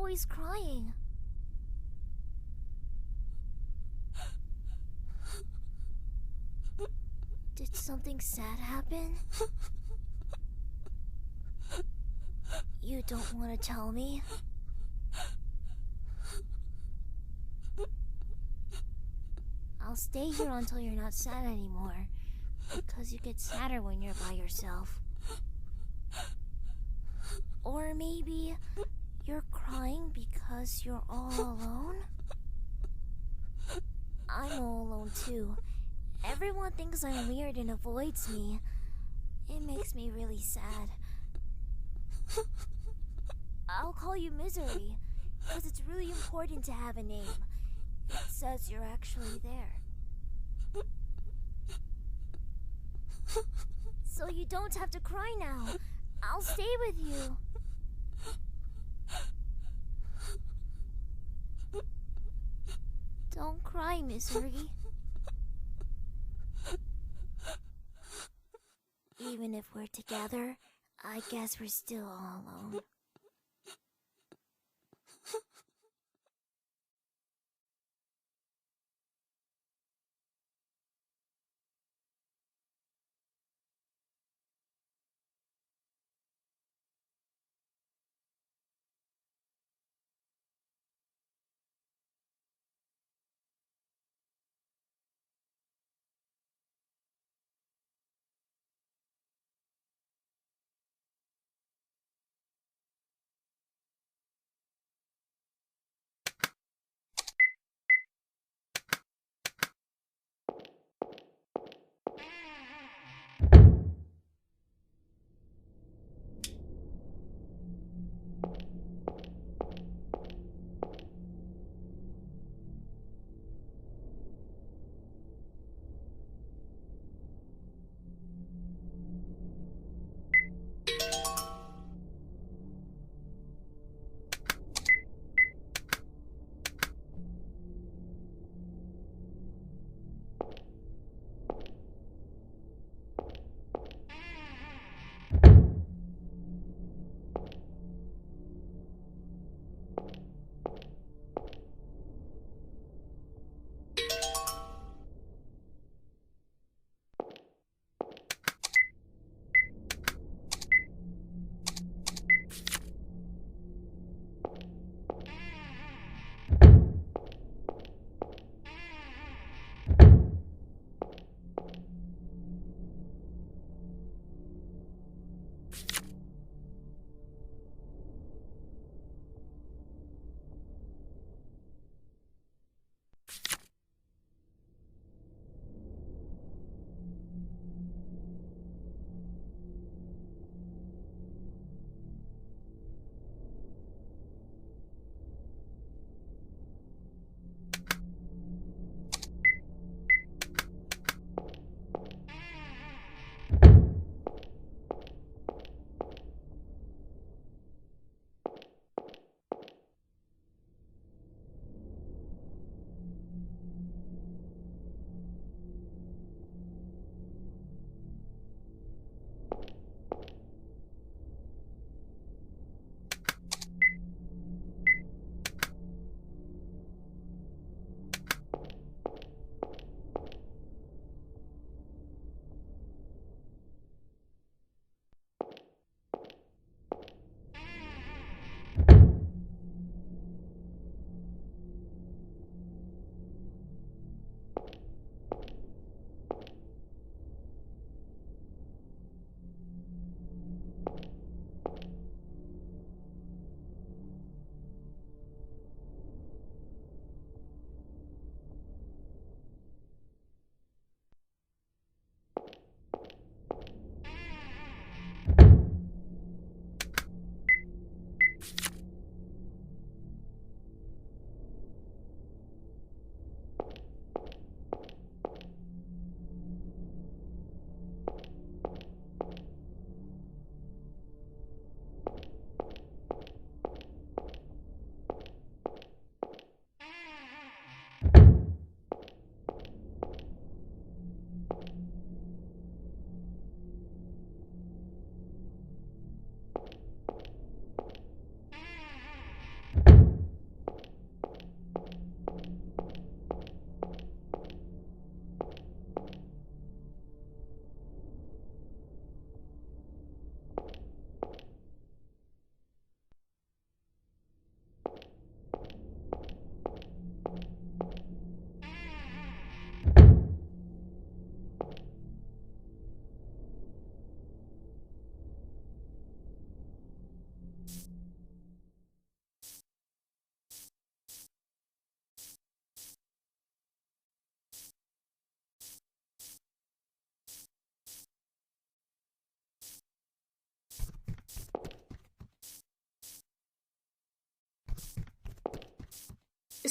always crying? Did something sad happen? You don't want to tell me? I'll stay here until you're not sad anymore, because you get sadder when you're by yourself. Or maybe you're crying because you're all alone? I'm all alone too. Everyone thinks I'm weird and avoids me. It makes me really sad. I'll call you Misery, because it's really important to have a name. It says you're actually there. So you don't have to cry now. I'll stay with you. Don't cry, Misery. Even if we're together, I guess we're still all alone.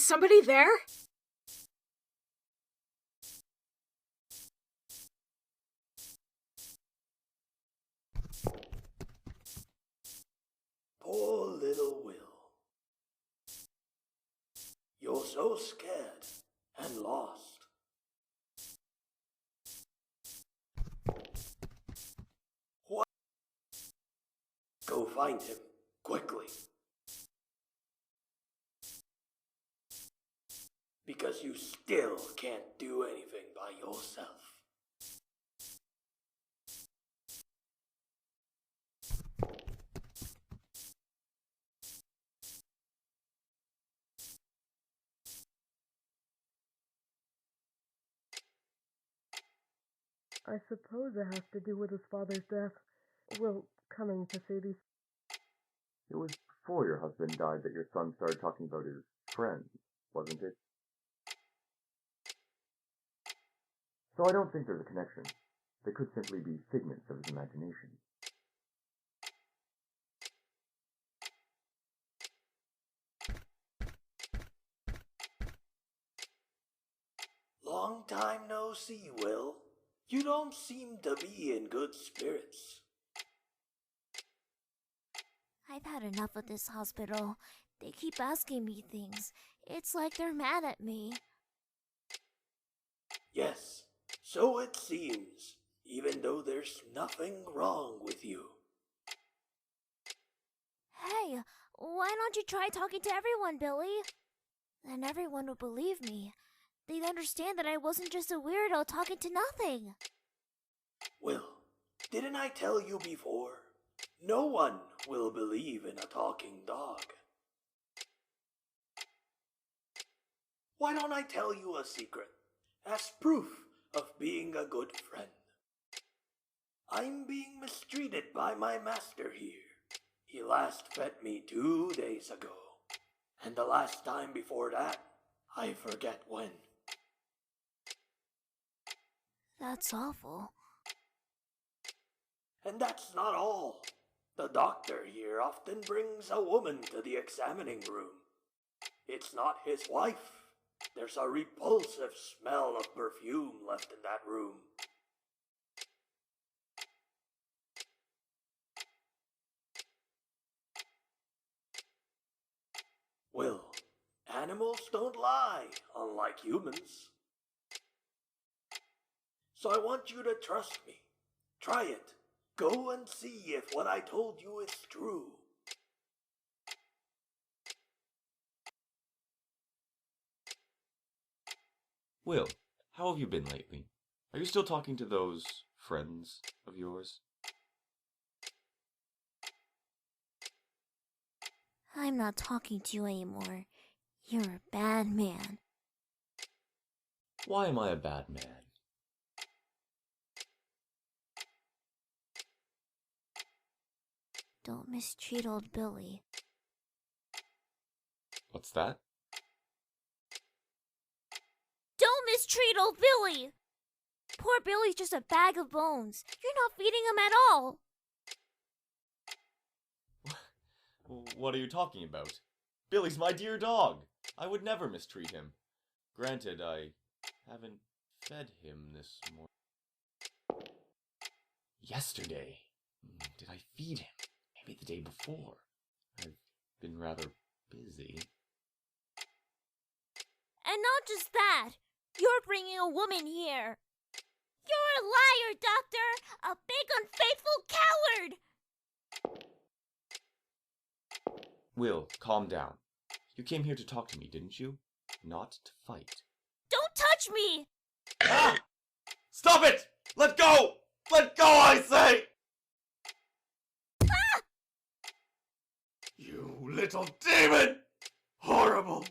somebody there? Poor little Will. You're so scared and lost. What? Go find him, quickly. Because you still can't do anything by yourself. I suppose it has to do with his father's death. Will coming to say these. It was before your husband died that your son started talking about his friends, wasn't it? So I don't think there's a connection. They could simply be figments of his imagination. Long time no see, Will. You don't seem to be in good spirits. I've had enough of this hospital. They keep asking me things. It's like they're mad at me. Yes, so it seems, even though there's nothing wrong with you. Hey, why don't you try talking to everyone, Billy? Then everyone would believe me. They'd understand that I wasn't just a weirdo talking to nothing. Will, didn't I tell you before? No one will believe in a talking dog. Why don't I tell you a secret, as proof of being a good friend? I'm being mistreated by my master here. He last fed me 2 days ago, and the last time before that, I forget when. That's awful. And that's not all. The doctor here often brings a woman to the examining room. It's not his wife. There's a repulsive smell of perfume left in that room. Will, animals don't lie, unlike humans. So I want you to trust me. Try it. Go and see if what I told you is true. Will, how have you been lately? Are you still talking to those friends of yours? I'm not talking to you anymore. You're a bad man. Why am I a bad man? Don't mistreat old Billy. What's that? Don't mistreat old Billy! Poor Billy's just a bag of bones. You're not feeding him at all. What are you talking about? Billy's my dear dog. I would never mistreat him. Granted, I haven't fed him this morning. Yesterday. Did I feed him? Maybe the day before. I've been rather busy. And not just that. You're bringing a woman here. You're a liar, Doctor! A big unfaithful coward! Will, calm down. You came here to talk to me, didn't you? Not to fight. Don't touch me! Ah! Stop it! Let go! Let go, I say! Ah! You little demon! Horrible!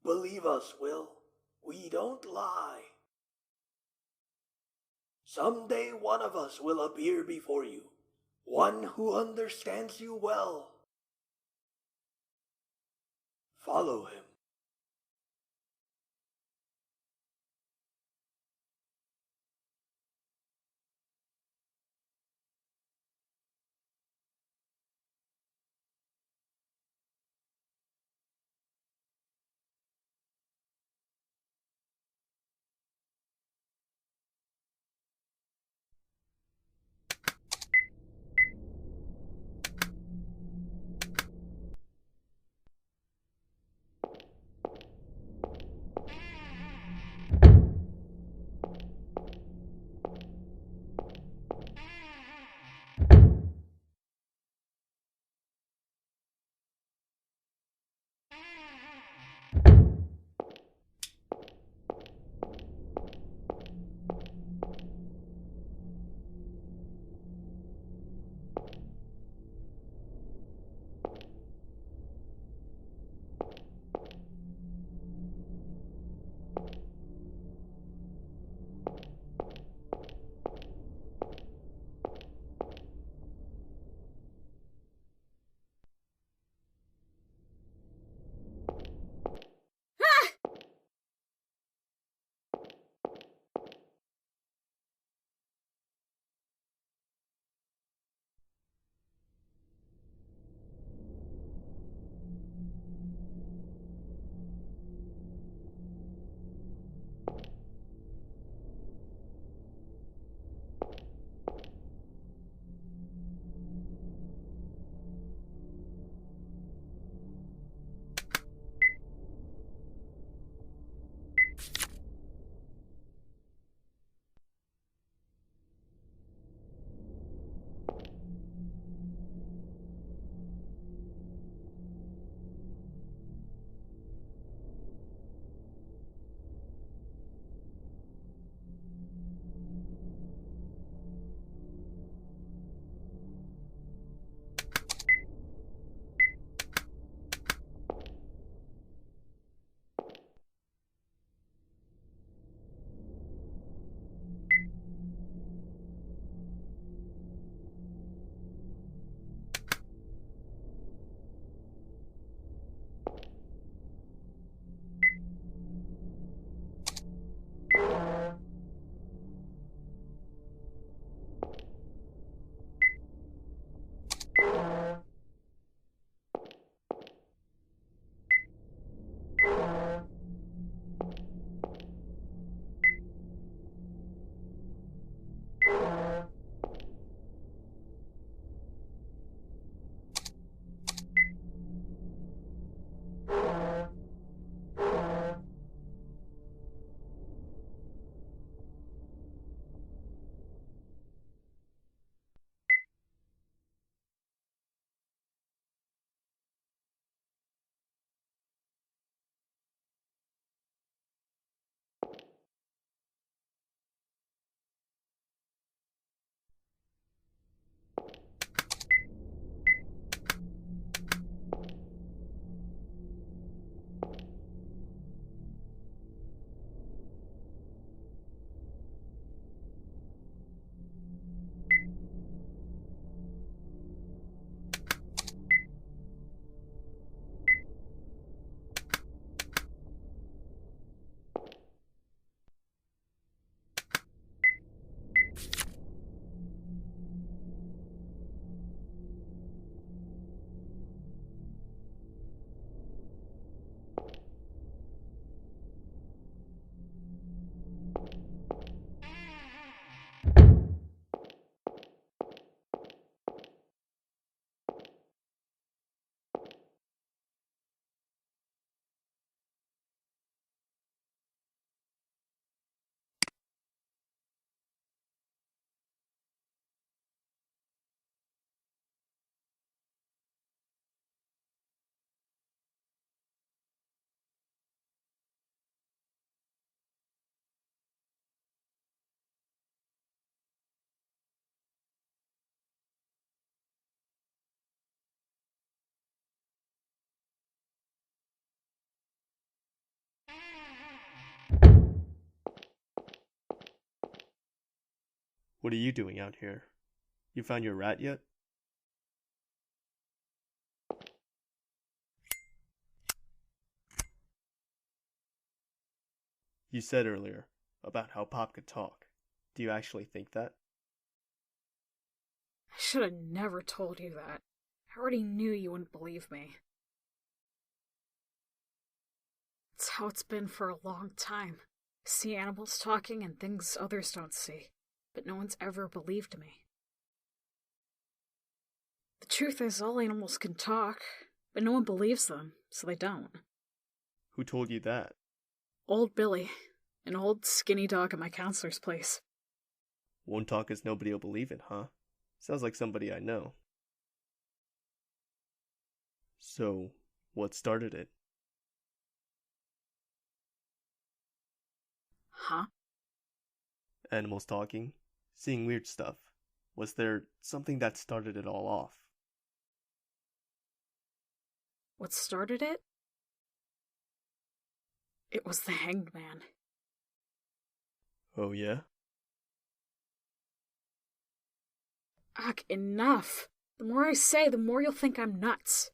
Believe us, Will. We don't lie. Someday one of us will appear before you, one who understands you well. Follow him. What are you doing out here? You found your rat yet? You said earlier about how Pop could talk. Do you actually think that? I should have never told you that. I already knew you wouldn't believe me. It's how it's been for a long time. I see animals talking and things others don't see, but no one's ever believed me. The truth is, all animals can talk, but no one believes them, so they don't. Who told you that? Old Billy, an old skinny dog at my counselor's place. Won't talk as nobody will believe it, huh? Sounds like somebody I know. So, what started it? Huh? Animals talking? Seeing weird stuff. Was there something that started it all off? What started it? It was the Hanged Man. Oh yeah? Ugh, enough! The more I say, the more you'll think I'm nuts.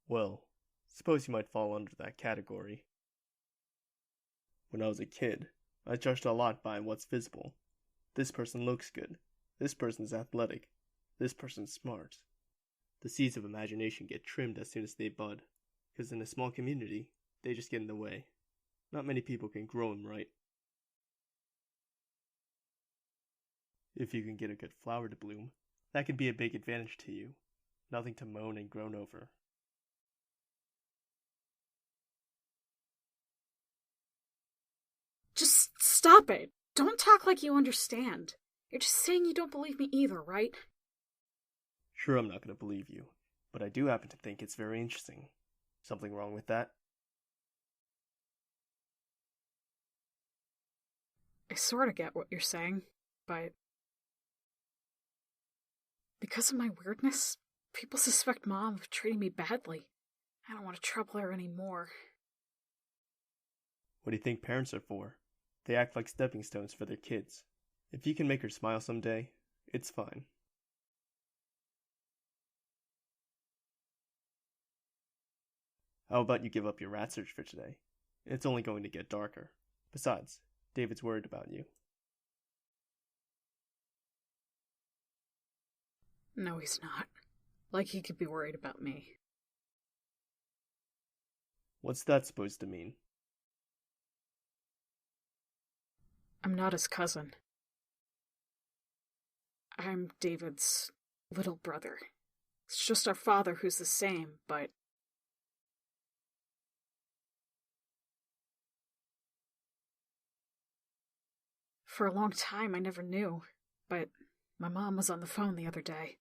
Well, suppose you might fall under that category. When I was a kid, I judged a lot by what's visible. This person looks good. This person's athletic. This person's smart. The seeds of imagination get trimmed as soon as they bud, because in a small community, they just get in the way. Not many people can grow them right. If you can get a good flower to bloom, that can be a big advantage to you. Nothing to moan and groan over. Just stop it! Don't talk like you understand. You're just saying you don't believe me either, right? Sure, I'm not going to believe you, but I do happen to think it's very interesting. Something wrong with that? I sort of get what you're saying, but because of my weirdness, people suspect Mom of treating me badly. I don't want to trouble her anymore. What do you think parents are for? They act like stepping stones for their kids. If you can make her smile someday, it's fine. How about you give up your rat search for today? It's only going to get darker. Besides, David's worried about you. No, he's not. Like he could be worried about me. What's that supposed to mean? I'm not his cousin. I'm David's little brother. It's just our father who's the same, but for a long time I never knew, but my mom was on the phone the other day.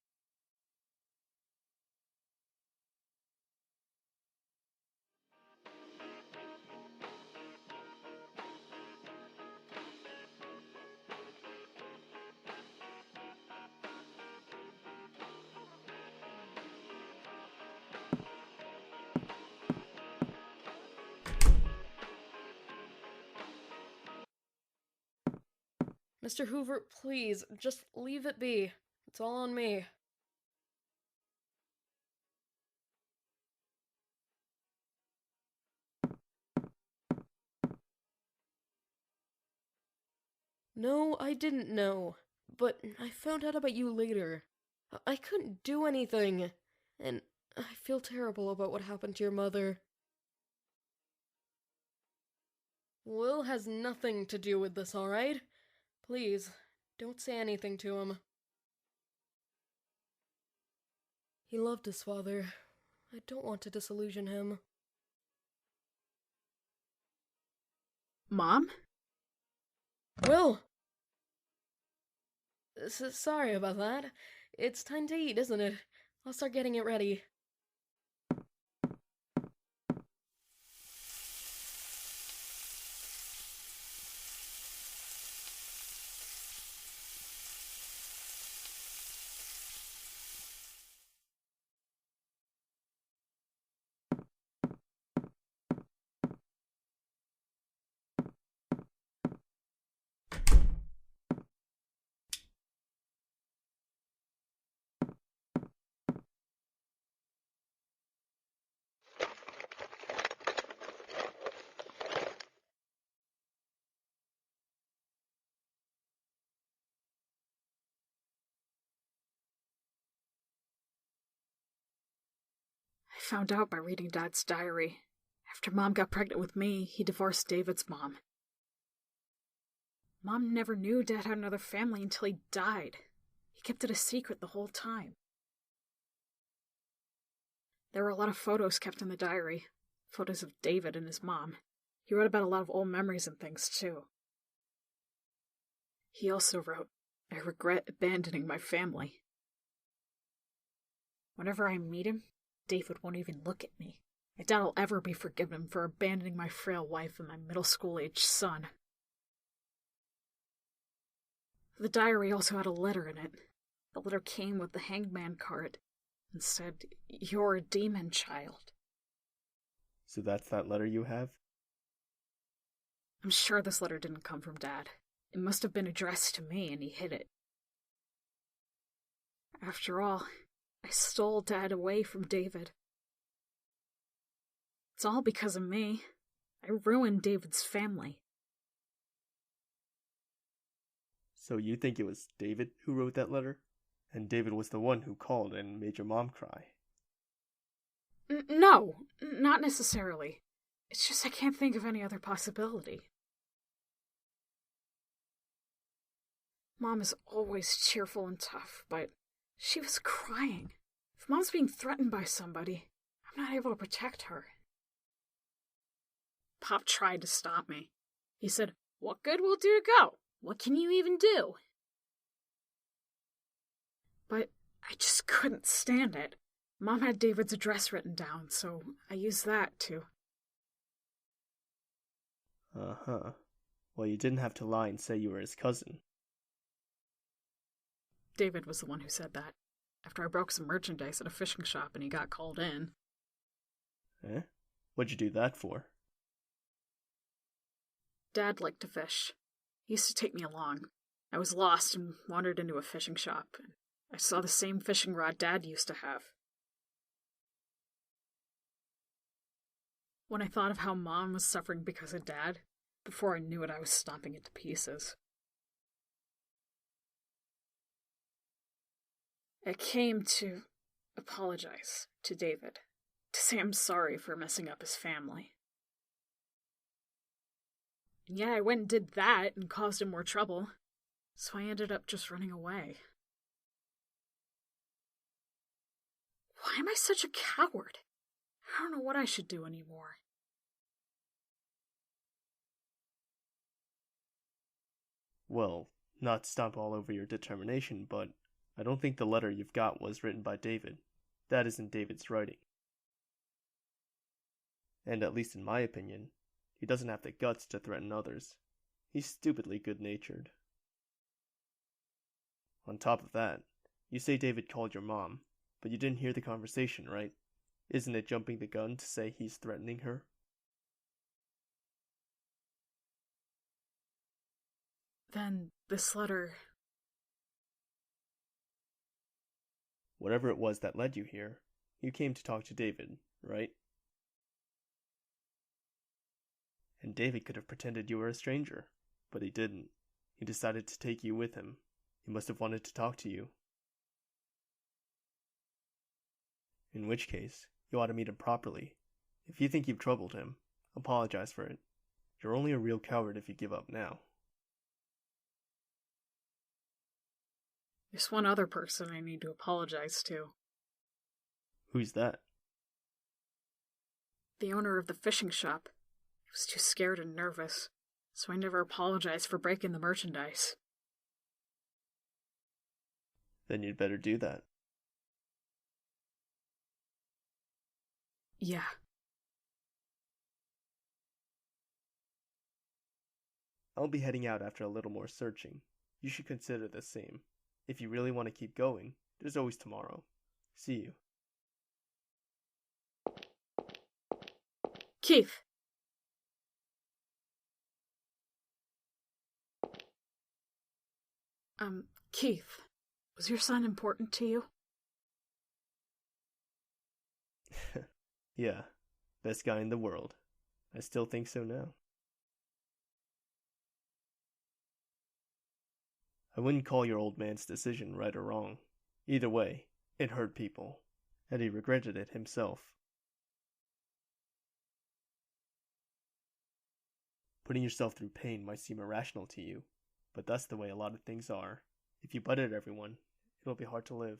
Mr. Hoover, please, just leave it be. It's all on me. No, I didn't know. But I found out about you later. I couldn't do anything. And I feel terrible about what happened to your mother. Will has nothing to do with this, alright? Please, don't say anything to him. He loved his father. I don't want to disillusion him. Mom? Will! Sorry about that. It's time to eat, isn't it? I'll start getting it ready. found out by reading Dad's diary. After Mom got pregnant with me, he divorced David's mom. Mom never knew Dad had another family until he died. He kept it a secret the whole time. There were a lot of photos kept in the diary. Photos of David and his mom. He wrote about a lot of old memories and things, too. He also wrote, "I regret abandoning my family." Whenever I meet him, David won't even look at me. I doubt I'll ever be forgiven for abandoning my frail wife and my middle school-aged son. The diary also had a letter in it. The letter came with the hangman card and said, "You're a demon child." So that's that letter you have? I'm sure this letter didn't come from Dad. It must have been addressed to me and he hid it. After all, I stole Dad away from David. It's all because of me. I ruined David's family. So you think it was David who wrote that letter? And David was the one who called and made your mom cry? No, not necessarily. It's just I can't think of any other possibility. Mom is always cheerful and tough, but she was crying. If Mom's being threatened by somebody, I'm not able to protect her. Pop tried to stop me. He said, "What good will it do to go? What can you even do?" But I just couldn't stand it. Mom had David's address written down, so I used that too. Uh-huh. Well, you didn't have to lie and say you were his cousin. David was the one who said that. After I broke some merchandise at a fishing shop and he got called in. Eh? What'd you do that for? Dad liked to fish. He used to take me along. I was lost and wandered into a fishing shop. And I saw the same fishing rod Dad used to have. When I thought of how Mom was suffering because of Dad, before I knew it, I was stomping it to pieces. I came to apologize to David, to say I'm sorry for messing up his family. And yeah, I went and did that and caused him more trouble, so I ended up just running away. Why am I such a coward? I don't know what I should do anymore. Well, not stomp all over your determination, but I don't think the letter you've got was written by David. That isn't David's writing. And at least in my opinion, he doesn't have the guts to threaten others. He's stupidly good-natured. On top of that, you say David called your mom, but you didn't hear the conversation, right? Isn't it jumping the gun to say he's threatening her? Then this letter... Whatever it was that led you here, you came to talk to David, right? And David could have pretended you were a stranger, but he didn't. He decided to take you with him. He must have wanted to talk to you. In which case, you ought to meet him properly. If you think you've troubled him, apologize for it. You're only a real coward if you give up now. There's one other person I need to apologize to. Who's that? The owner of the fishing shop. He was too scared and nervous, so I never apologized for breaking the merchandise. Then you'd better do that. Yeah. I'll be heading out after a little more searching. You should consider the same. If you really want to keep going, there's always tomorrow. See you. Keith! Keith, was your son important to you? Yeah, best guy in the world. I still think so now. I wouldn't call your old man's decision right or wrong. Either way, it hurt people, and he regretted it himself. Putting yourself through pain might seem irrational to you, but that's the way a lot of things are. If you butt at everyone, it'll be hard to live.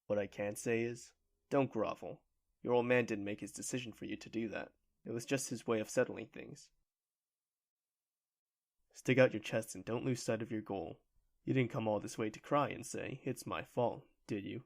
What I can say is, don't grovel. Your old man didn't make his decision for you to do that. It was just his way of settling things. Stick out your chest and don't lose sight of your goal. You didn't come all this way to cry and say, it's my fault, did you?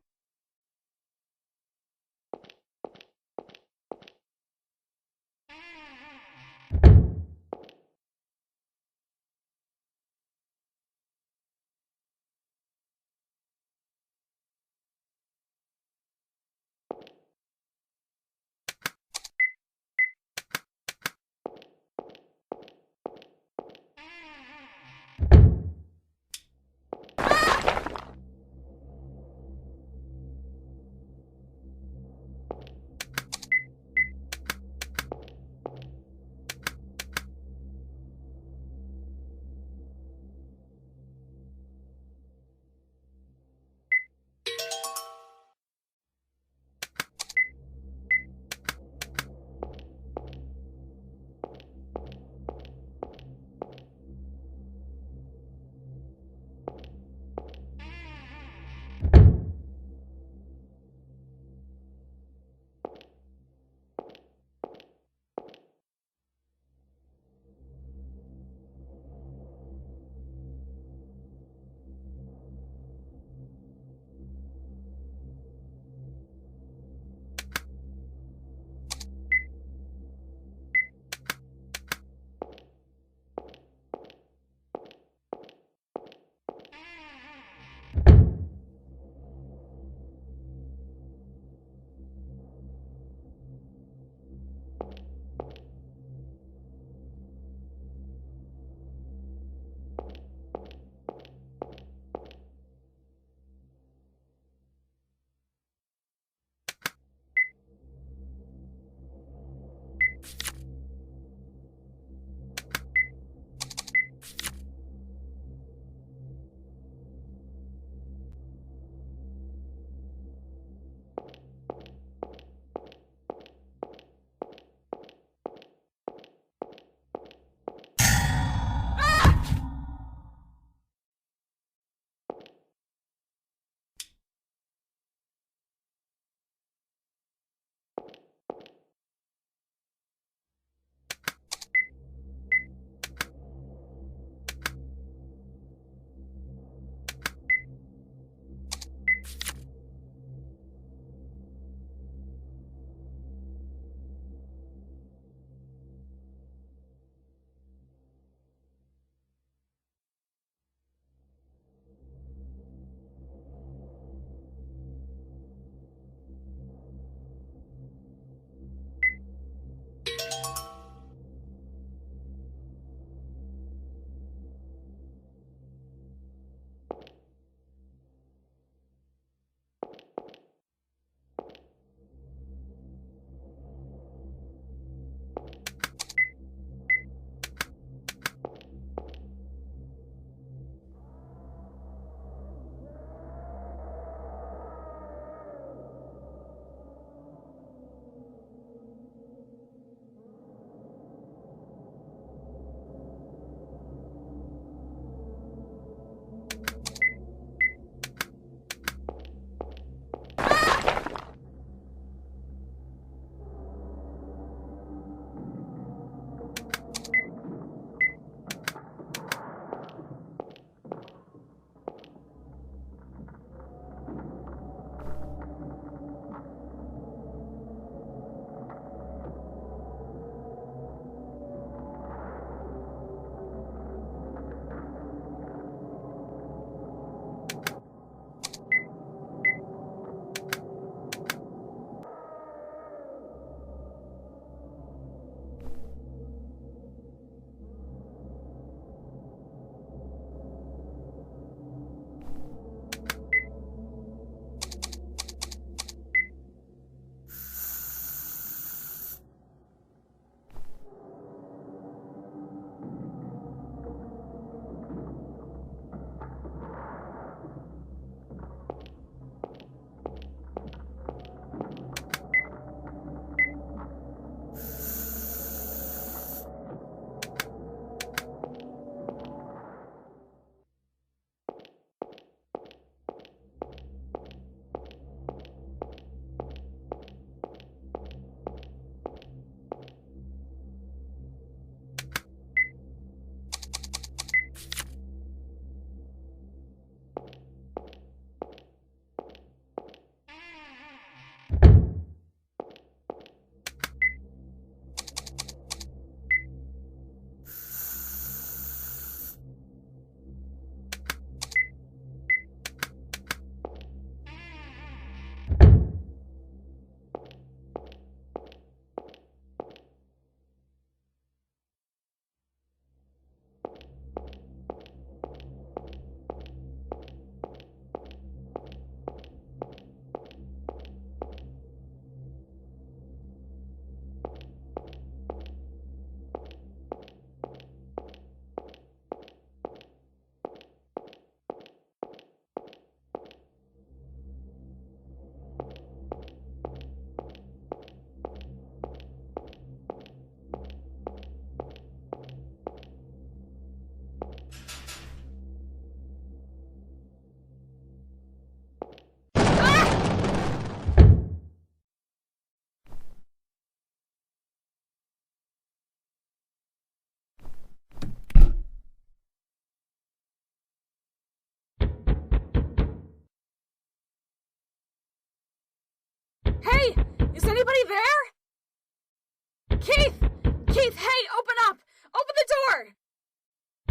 there? Keith! Keith, hey, open up! Open the door!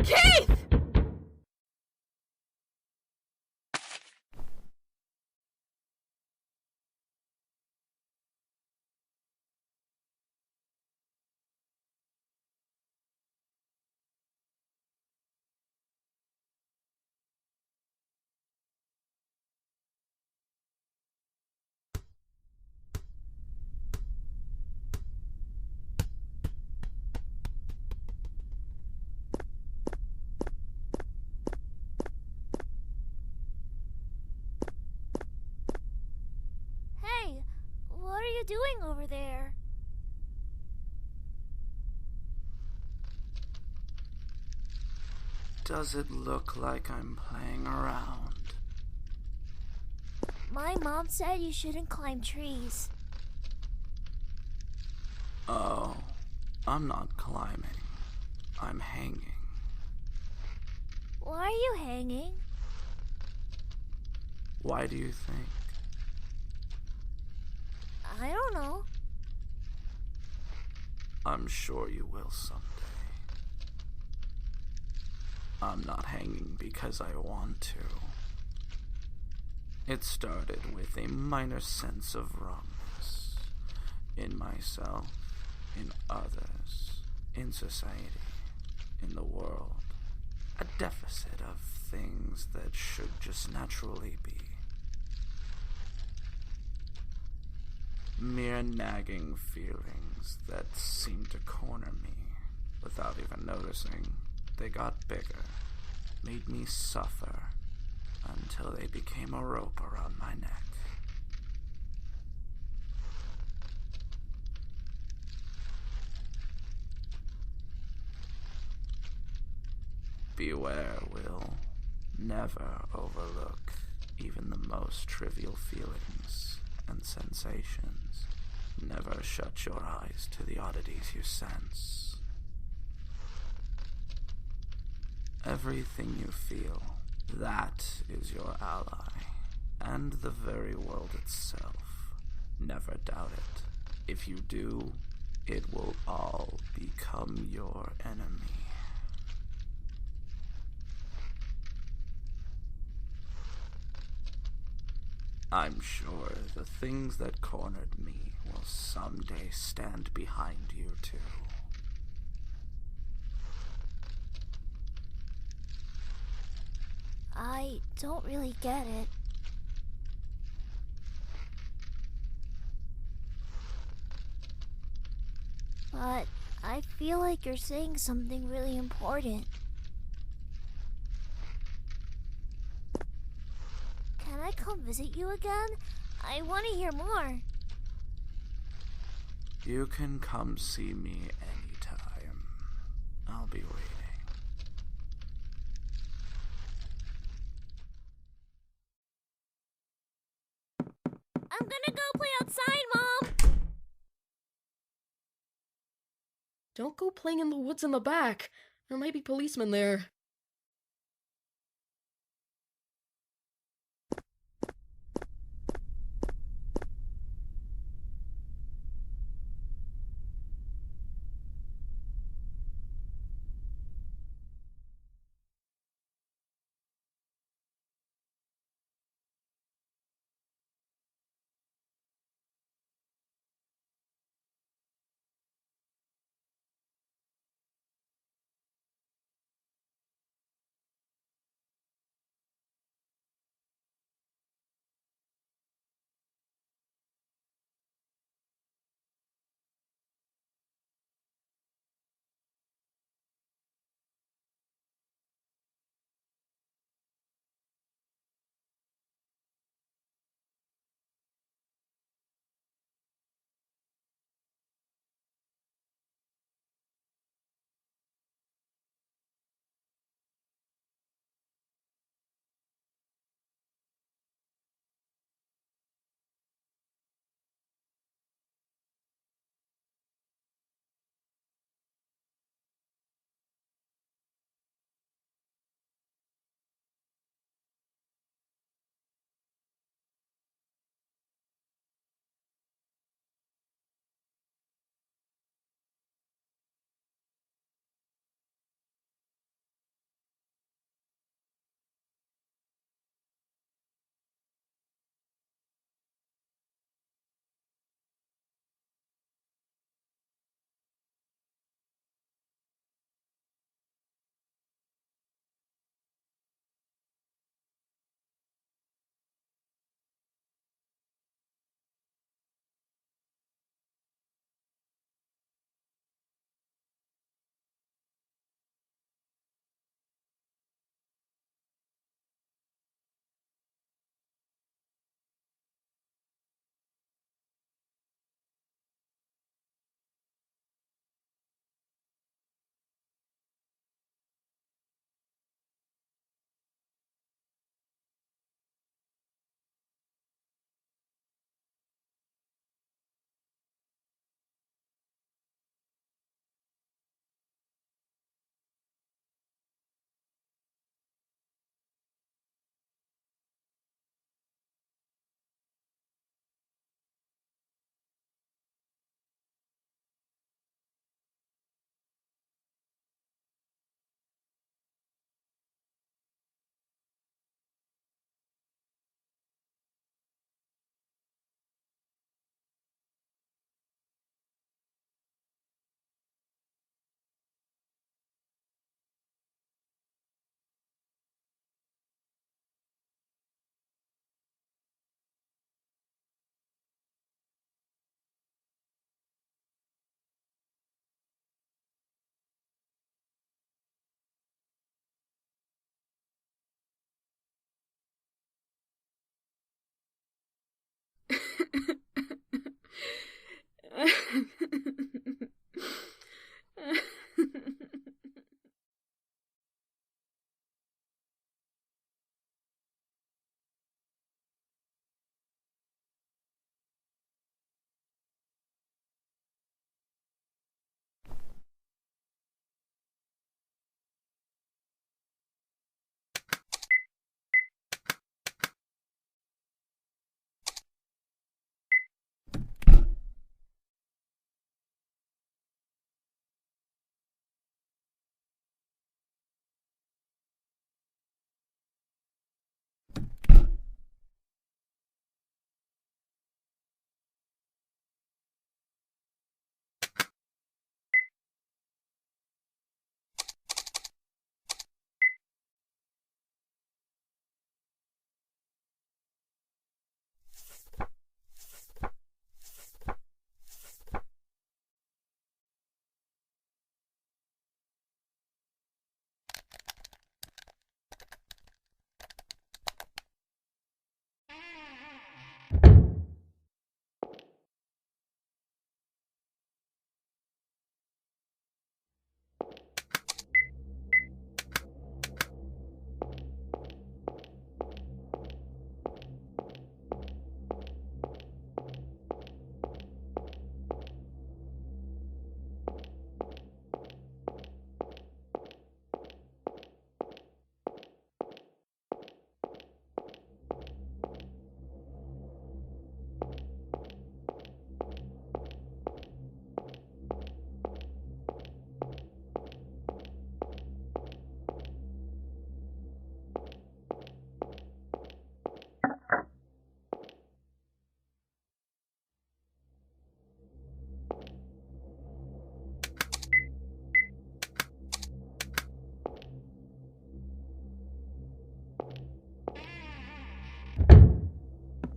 Keith! Hey, what are you doing over there? Does it look like I'm playing around? My mom said you shouldn't climb trees. Oh, I'm not climbing. I'm hanging. Why are you hanging? Why do you think? I don't know. I'm sure you will someday. I'm not hanging because I want to. It started with a minor sense of wrongness. In myself, in others, in society, in the world. A deficit of things that should just naturally be. Mere nagging feelings that seemed to corner me. Without even noticing, they got bigger, made me suffer, until they became a rope around my neck. Beware, Will. Never overlook even the most trivial feelings and sensations. Never shut your eyes to the oddities you sense. Everything you feel, that is your ally, and the very world itself. Never doubt it. If you do, it will all become your enemy. I'm sure the things that cornered me will someday stand behind you too. I don't really get it. But I feel like you're saying something really important. Can I come visit you again? I want to hear more. You can come see me anytime. I'll be waiting. I'm gonna go play outside, Mom! Don't go playing in the woods in the back. There might be policemen there.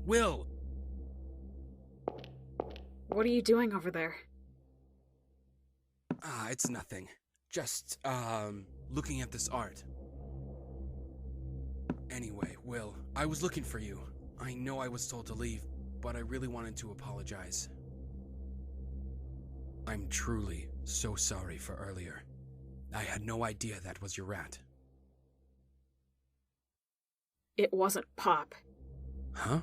Will! What are you doing over there? It's nothing. Just, looking at this art. Anyway, Will, I was looking for you. I know I was told to leave, but I really wanted to apologize. I'm truly so sorry for earlier. I had no idea that was your rat. It wasn't Pop. Huh?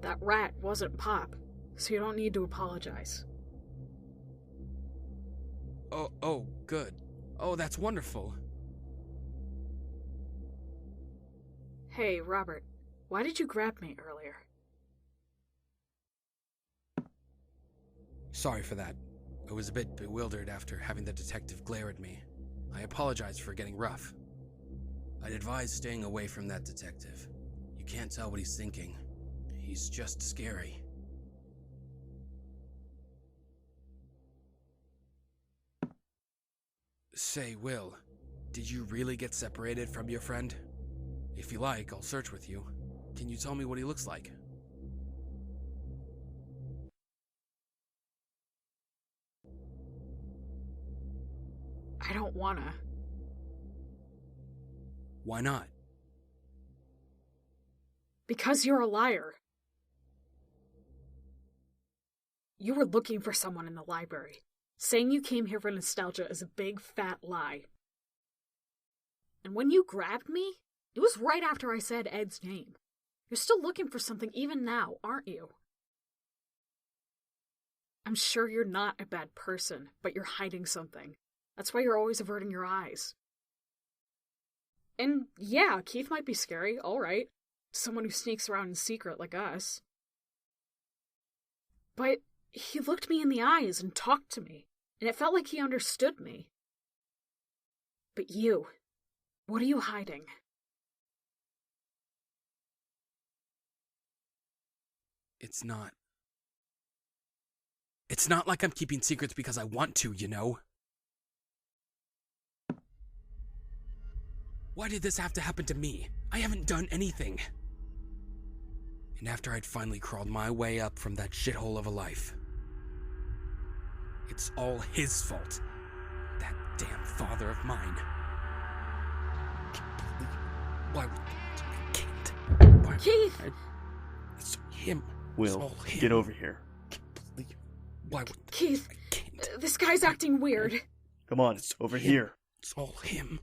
That rat wasn't Pop, so you don't need to apologize. Oh, good. Oh, that's wonderful. Hey, Robert, why did you grab me earlier? Sorry for that. I was a bit bewildered after having the detective glare at me. I apologize for getting rough. I'd advise staying away from that detective. You can't tell what he's thinking. He's just scary. Say, Will, did you really get separated from your friend? If you like, I'll search with you. Can you tell me what he looks like? I don't wanna. Why not? Because you're a liar. You were looking for someone in the library. Saying you came here for nostalgia is a big fat lie. And when you grabbed me, it was right after I said Ed's name. You're still looking for something even now, aren't you? I'm sure you're not a bad person, but you're hiding something. That's why you're always averting your eyes. And yeah, Keith might be scary, alright. Someone who sneaks around in secret like us. But he looked me in the eyes and talked to me, and it felt like he understood me. But you, what are you hiding? It's not like I'm keeping secrets because I want to, you know? Why did this have to happen to me? I haven't done anything. And after I'd finally crawled my way up from that shithole of a life, it's all his fault. That damn father of mine. Why? I can't. Why? Keith! It's him. Will, all him. get over here. Why would... Keith, I can't. this guy's acting weird. Come on, It's over him. here. It's all him.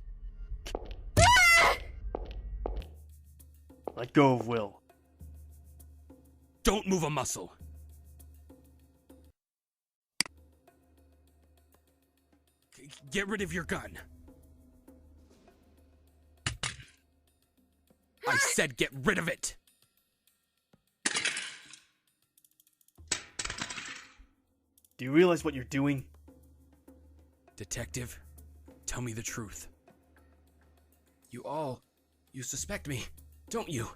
Let go of Will. Don't move a muscle. Get rid of your gun. I said get rid of it. Do you realize what you're doing? Detective, tell me the truth. You suspect me, don't you?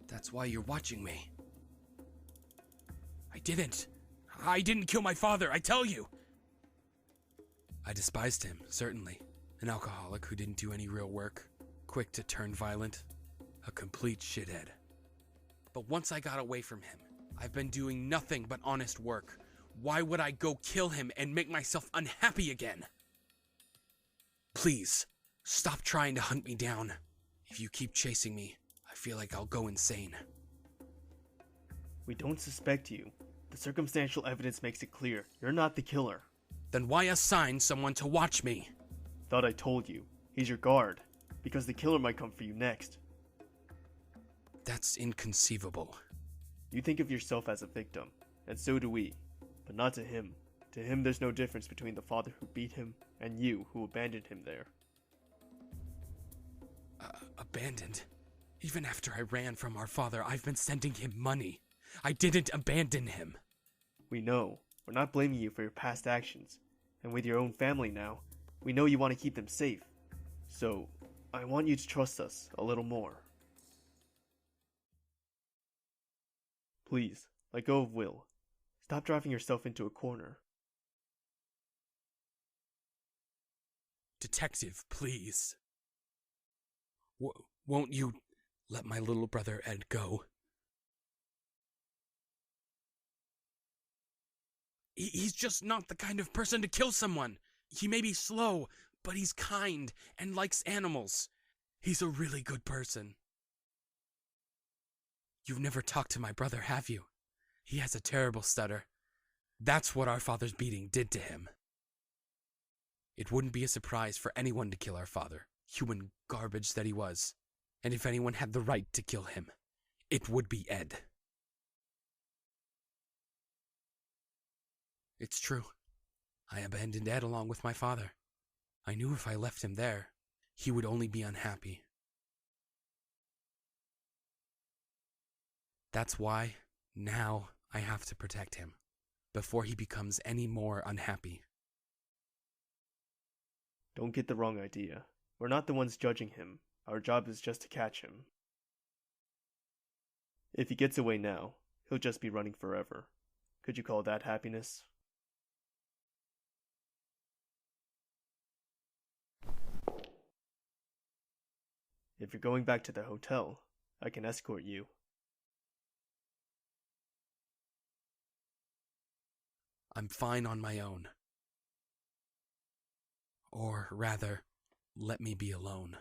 That's why you're watching me. I didn't kill my father, I tell you. I despised him, certainly. An alcoholic who didn't do any real work, quick to turn violent, a complete shithead. But once I got away from him, I've been doing nothing but honest work. Why would I go kill him and make myself unhappy again? Please, stop trying to hunt me down. If you keep chasing me, I feel like I'll go insane. We don't suspect you. The circumstantial evidence makes it clear. You're not the killer. Then why assign someone to watch me? Thought I told you. He's your guard. Because the killer might come for you next. That's inconceivable. You think of yourself as a victim, and so do we. But not to him. To him, there's no difference between the father who beat him and you who abandoned him there. Abandoned? Even after I ran from our father, I've been sending him money. I didn't abandon him. We know. We're not blaming you for your past actions. And with your own family now, we know you want to keep them safe. So, I want you to trust us a little more. Please, let go of Will. Stop driving yourself into a corner. Detective, please. Won't you let my little brother Ed go? He's just not the kind of person to kill someone. He may be slow, but he's kind and likes animals. He's a really good person. You've never talked to my brother, have you? He has a terrible stutter. That's what our father's beating did to him. It wouldn't be a surprise for anyone to kill our father, human garbage that he was. And if anyone had the right to kill him, it would be Ed. It's true. I abandoned Ed along with my father. I knew if I left him there, he would only be unhappy. That's why, now, I have to protect him, before he becomes any more unhappy. Don't get the wrong idea. We're not the ones judging him. Our job is just to catch him. If he gets away now, he'll just be running forever. Could you call that happiness? If you're going back to the hotel, I can escort you. I'm fine on my own. Or rather, let me be alone.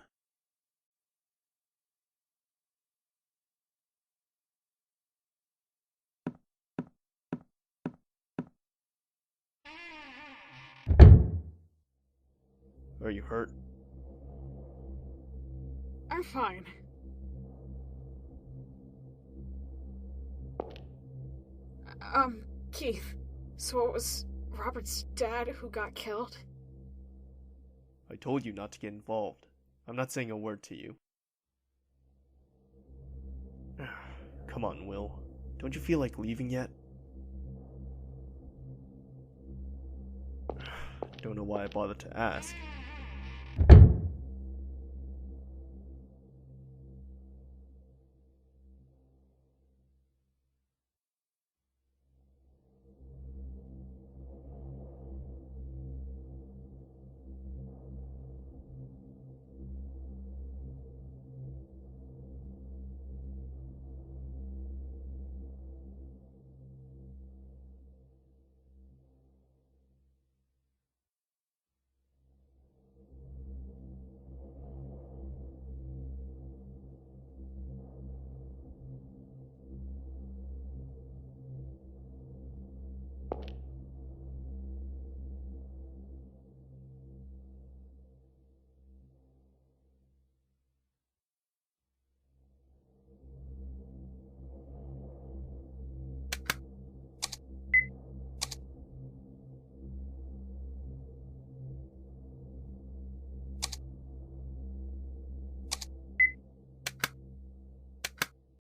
Are you hurt? I'm fine. Keith, so it was Robert's dad who got killed? I told you not to get involved. I'm not saying a word to you. Come on, Will. Don't you feel like leaving yet? Don't know why I bothered to ask.